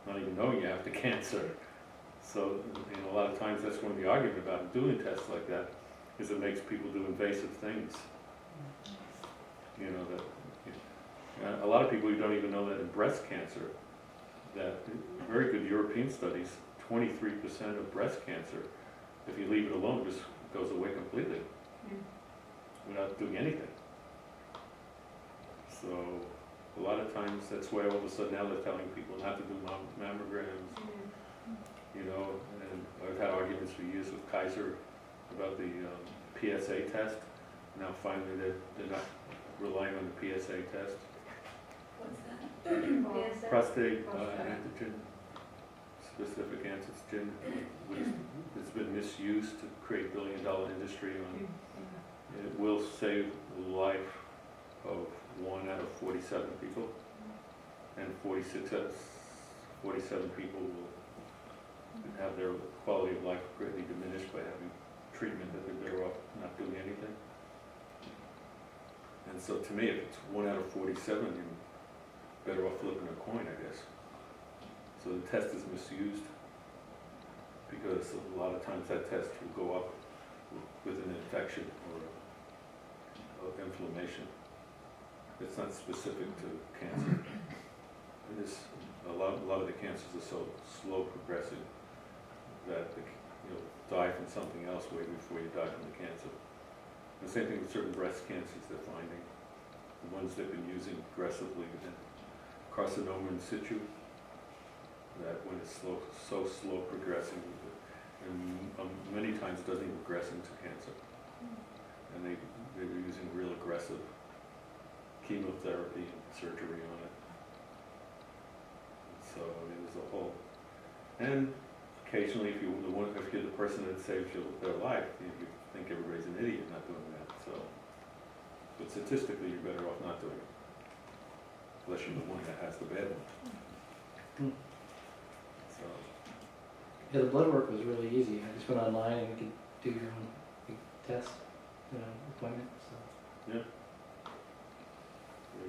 not even knowing you have the cancer. So, you know, a lot of times that's one of the argument about doing tests like that, is it makes people do invasive things. You know, that a lot of people who don't even know that in breast cancer, that very good European studies, 23% of breast cancer, if you leave it alone, just goes away completely without doing anything. So a lot of times that's why all of a sudden now they're telling people not to do mammograms. You know, and I've had arguments for years with Kaiser about the PSA test. Now finally they're not relying on the PSA test. What's that? PSA? Prostate antigen, specific antigen, which has been misused to create $billion industry on. It will save the life of 1 out of 47 people, and 46 out of 47 people will have their quality of life greatly diminished by having treatment that they're better off not doing anything. And so to me, if it's 1 out of 47, you're better off flipping a coin, I guess. So the test is misused because a lot of times that test will go up with an infection or inflammation. It's not specific to cancer. It is a lot of the cancers are so slow progressing that you'll die from something else way before you die from the cancer. The same thing with certain breast cancers they're finding. The ones they've been using aggressively, and carcinoma in situ, that when it's so slow progressing, and many times it doesn't even progress into cancer. And they were using real aggressive chemotherapy and surgery on it. So I mean, there's a whole, and occasionally if you're the person that saves their life, you think everybody's an idiot not doing that. So, but statistically, you're better off not doing it, unless you're the one that has the bad one. So, yeah, the blood work was really easy. I just went online and you could do your own test, appointment. So. yeah.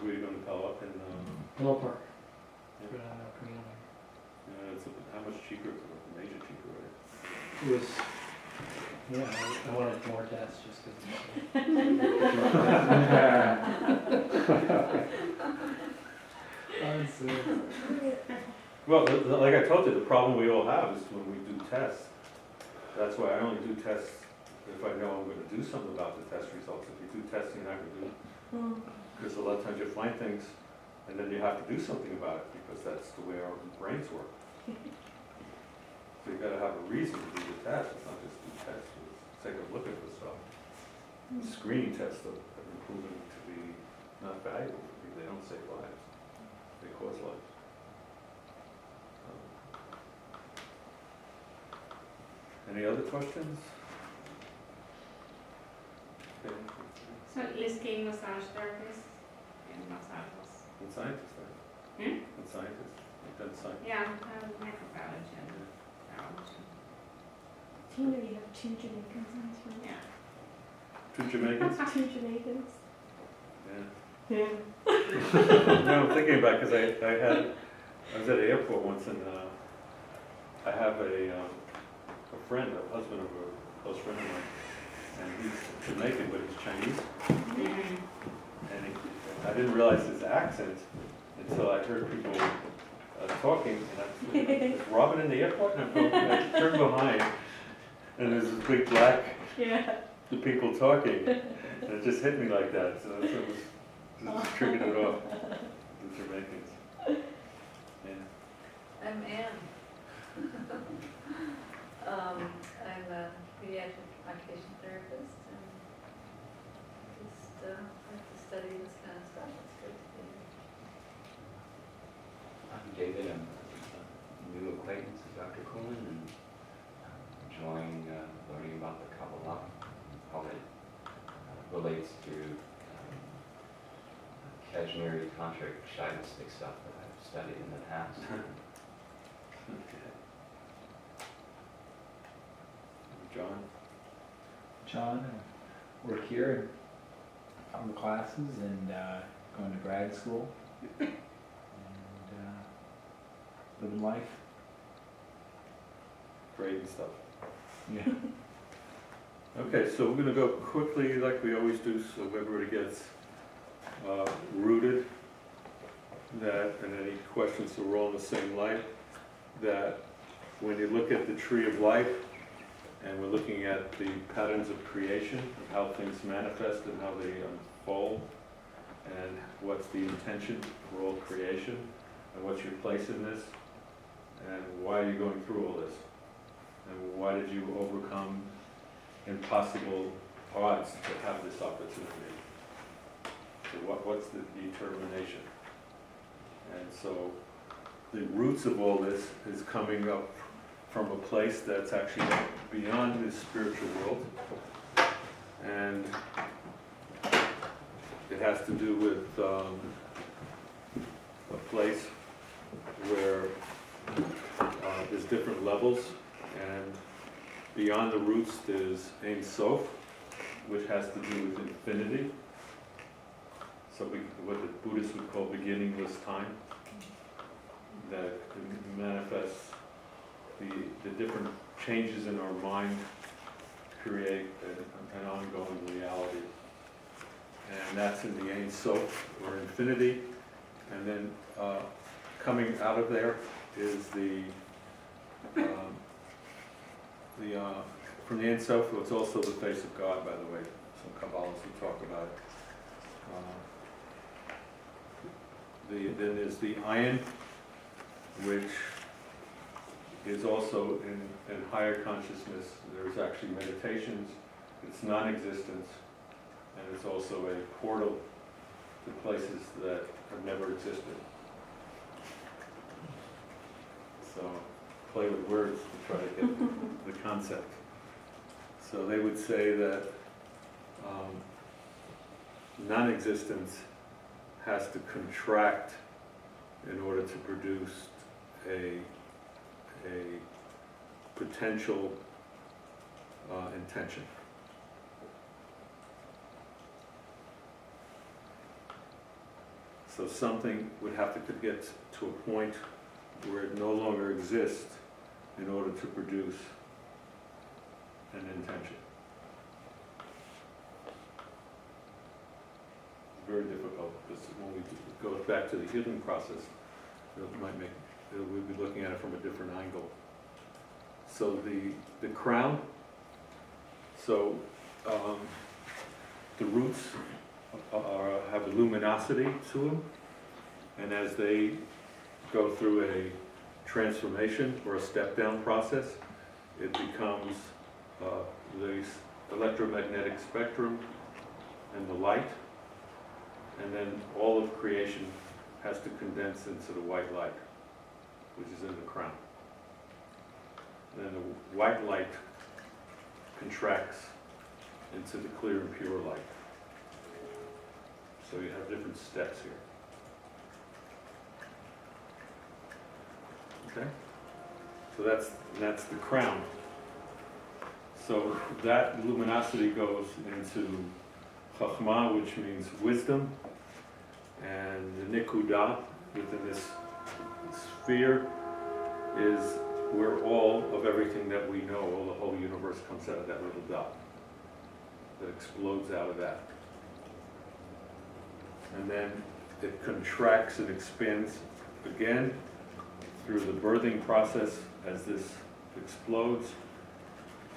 Where are you going to call up in? Little Park. Yeah. It's how much cheaper? Major cheaper, right? It was, yeah, I wanted more tests just because. Well, like I told you, the problem we all have is when we do tests. That's why I only do tests if I know I'm going to do something about the test results. If you do tests, you're not going to do it. Because a lot of times you find things, and then you have to do something about it, because that's the way our brains work. So you've got to have a reason to do the test. It's not just do tests for the sake of looking for stuff. The screening tests have been proven to be not valuable. They don't save lives. They cause lives. Any other questions? Okay. So Liz King, massage therapist and massages. And scientists, right? And scientists. You've done science. Yeah, microbiology and biology. Tina, you have 2 Jamaicans in this room. Yeah. 2 Jamaicans? 2 Jamaicans. Yeah. Yeah. No, I'm thinking about it because I was at the airport once, and I have a friend, a husband of a close friend of mine, and he's Jamaican, but he's Chinese. And I didn't realize his accent until I heard people talking, and is Robin in the airport? And I turned behind, and there's this big black the people talking, and it just hit me like that. So it just triggered it off. The Jamaicans. Yeah. I'm Anne. I'm a pediatric occupational therapist, and just like to study this kind of stuff. It's good to be here. I'm David. I'm a new acquaintance of Dr. Coolin, and enjoying learning about the Kabbalah, how it relates to Kashmiri tantric shaivistic stuff that I've studied in the past. Okay. John? John, I work here in classes and going to grad school. And the in life. Great and stuff. Yeah. Okay, so we're gonna go quickly like we always do, so everybody gets rooted. That, and any questions, so we're all in the same light. That when you look at the tree of life, and we're looking at the patterns of creation, of how things manifest and how they unfold, and what's the intention for all creation, and what's your place in this, and why are you going through all this, and why did you overcome impossible odds to have this opportunity? So what's the determination? And so the roots of all this is coming up from a place that's actually beyond this spiritual world. And it has to do with a place where there's different levels, and beyond the roots there's Ein Sof, which has to do with infinity. So what the Buddhists would call beginningless time, that manifests the different changes in our mind create an ongoing reality. And that's in the Ein Sof, or infinity. And then coming out of there is from the Ein Sof, it's also the face of God, by the way. Some Kabbalists will talk about it. Then there's the Ayin, which is also in higher consciousness. There's actually meditations, it's non-existence, and it's also a portal to places that have never existed. So play with words to try to get the concept. So they would say that non-existence has to contract in order to produce a potential intention. So something would have to get to a point where it no longer exists in order to produce an intention. It's very difficult, because when we go back to the healing process, we'll be looking at it from a different angle. So the crown, so the roots have a luminosity to them, and as they go through a transformation or a step-down process, it becomes the electromagnetic spectrum and the light, and then all of creation has to condense into the white light, which is in the crown. And then the white light contracts into the clear and pure light. So you have different steps here. Okay? So that's the crown. So that luminosity goes into Chachma, which means wisdom, and the Nikudah within this sphere is where all of everything that we know, all the whole universe comes out of that little dot that explodes out of that. And then it contracts and expands again through the birthing process as this explodes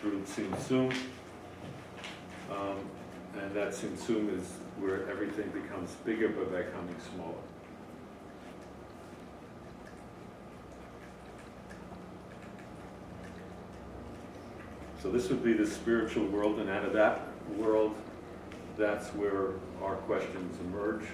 through Tzimtzum. And that Tzimtzum is where everything becomes bigger by becoming smaller. So this would be the spiritual world, and out of that world, that's where our questions emerge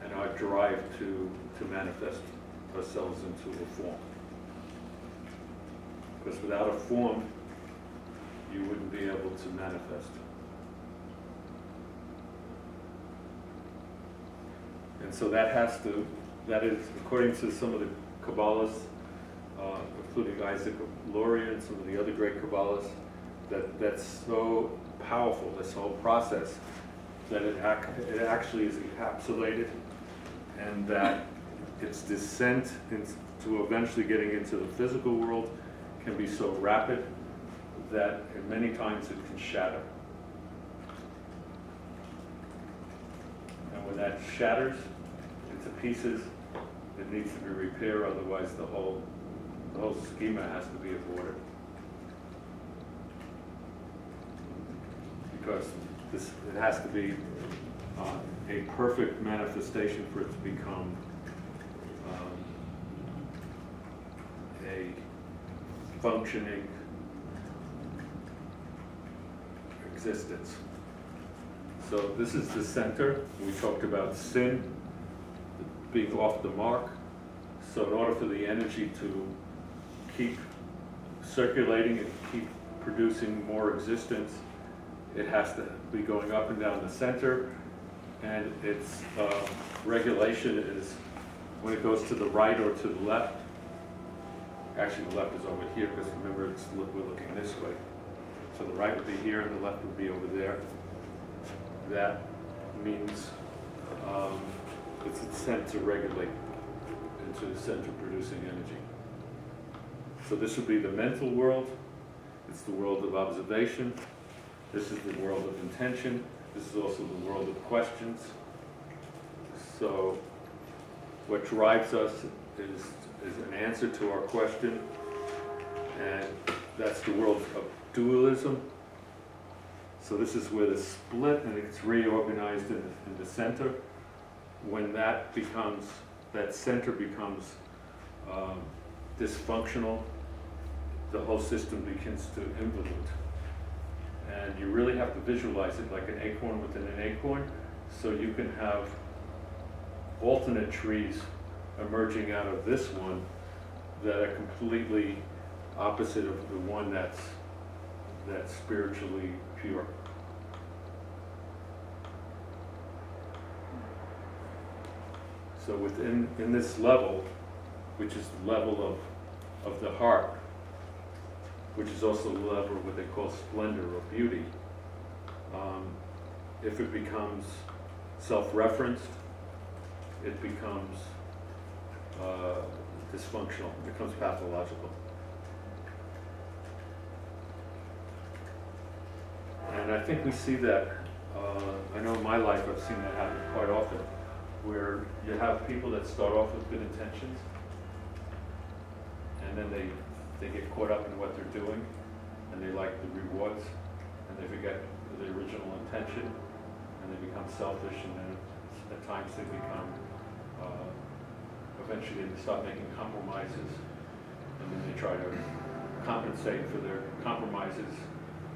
and our drive to manifest ourselves into a form. Because without a form, you wouldn't be able to manifest. And so that is, according to some of the Kabbalists, including Isaac Luria and some of the other great Kabbalists, that's so powerful, this whole process, that it actually is encapsulated, and that its descent to eventually getting into the physical world can be so rapid that many times it can shatter. And when that shatters into pieces, it needs to be repaired, otherwise the whole schema has to be aborted. Because it has to be a perfect manifestation for it to become a functioning existence. So this is the center. We talked about sin being off the mark. So in order for the energy to keep circulating and keep producing more existence, it has to be going up and down the center, and its regulation is when it goes to the right or to the left. Actually, the left is over here, because remember, we're looking this way. So the right would be here, and the left would be over there. That means it's sent to regulate into the center producing energy. So this would be the mental world. It's the world of observation. This is the world of intention. This is also the world of questions. So what drives us is an answer to our question, and that's the world of dualism. So this is where the split, and it's reorganized in the center. When that center becomes dysfunctional, the whole system begins to involute. And you really have to visualize it like an acorn within an acorn, so you can have alternate trees emerging out of this one that are completely opposite of the one that's spiritually pure. So within this level, which is the level of the heart, which is also the level of what they call splendor or beauty, if it becomes self-referenced, it becomes dysfunctional, it becomes pathological. And I think we see that, I know in my life I've seen that happen quite often, where you have people that start off with good intentions, and then they get caught up in what they're doing, and they like the rewards, and they forget the original intention, and they become selfish, and then at times they become, eventually they start making compromises, and then they try to compensate for their compromises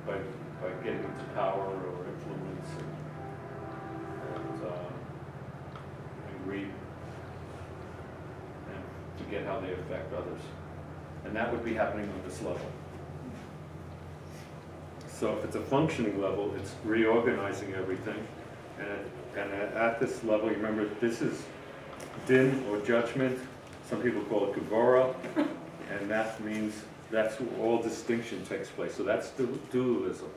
by getting into power or influence and greed, and forget how they affect others. And that would be happening on this level. So if it's a functioning level, it's reorganizing everything. And at this level, you remember, this is din or judgment. Some people call it gevura, and that means that's where all distinction takes place. So that's the dualism.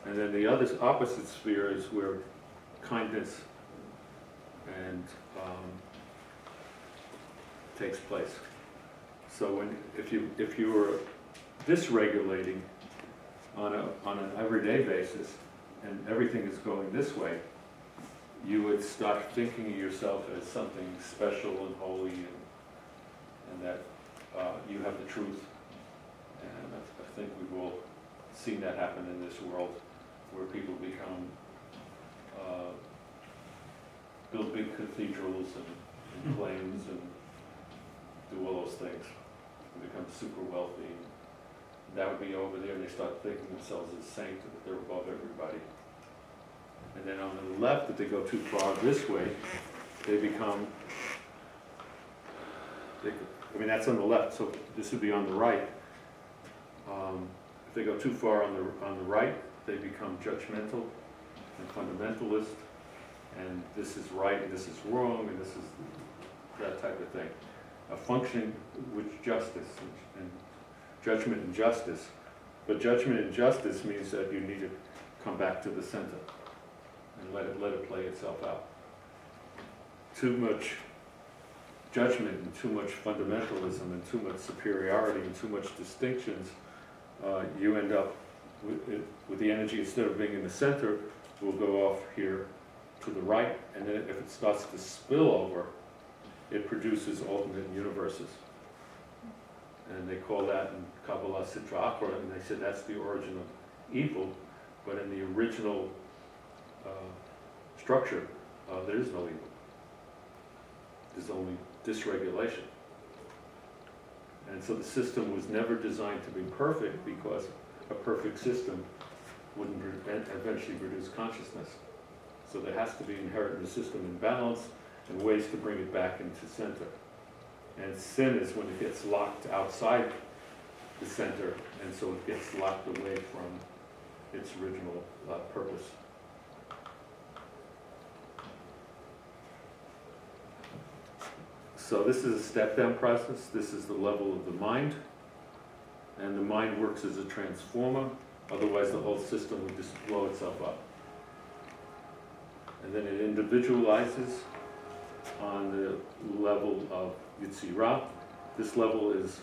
And then the other opposite sphere is where kindness and takes place. So if you were dysregulating on an everyday basis, and everything is going this way, you would start thinking of yourself as something special and holy, and that you have the truth. And I think we've all seen that happen in this world, where people become build big cathedrals and planes and do all those things, and become super wealthy. That would be over there, and they start thinking themselves as saints, that they're above everybody. And then on the left, if they go too far this way, they become, I mean, that's on the left, so this would be on the right. If they go too far on the right, they become judgmental and fundamentalist, and this is right and this is wrong, and this is that type of thing. A function with justice and judgment and justice. But judgment and justice means that you need to come back to the center and let it play itself out. Too much judgment and too much fundamentalism and too much superiority and too much distinctions, you end up with the energy, instead of being in the center, will go off here to the right, and then if it starts to spill over, it produces alternate universes. And they call that in Kabbalah Sitra Achra, and they said that's the origin of evil, but in the original structure, there is no evil. There's only dysregulation. And so the system was never designed to be perfect, because a perfect system wouldn't eventually produce consciousness. So there has to be inherent in the system imbalance and ways to bring it back into center. And sin is when it gets locked outside the center, and so it gets locked away from its original purpose. So this is a step-down process. This is the level of the mind. And the mind works as a transformer, otherwise the whole system would just blow itself up. And then it individualizes on the level of Yetzirah. This level is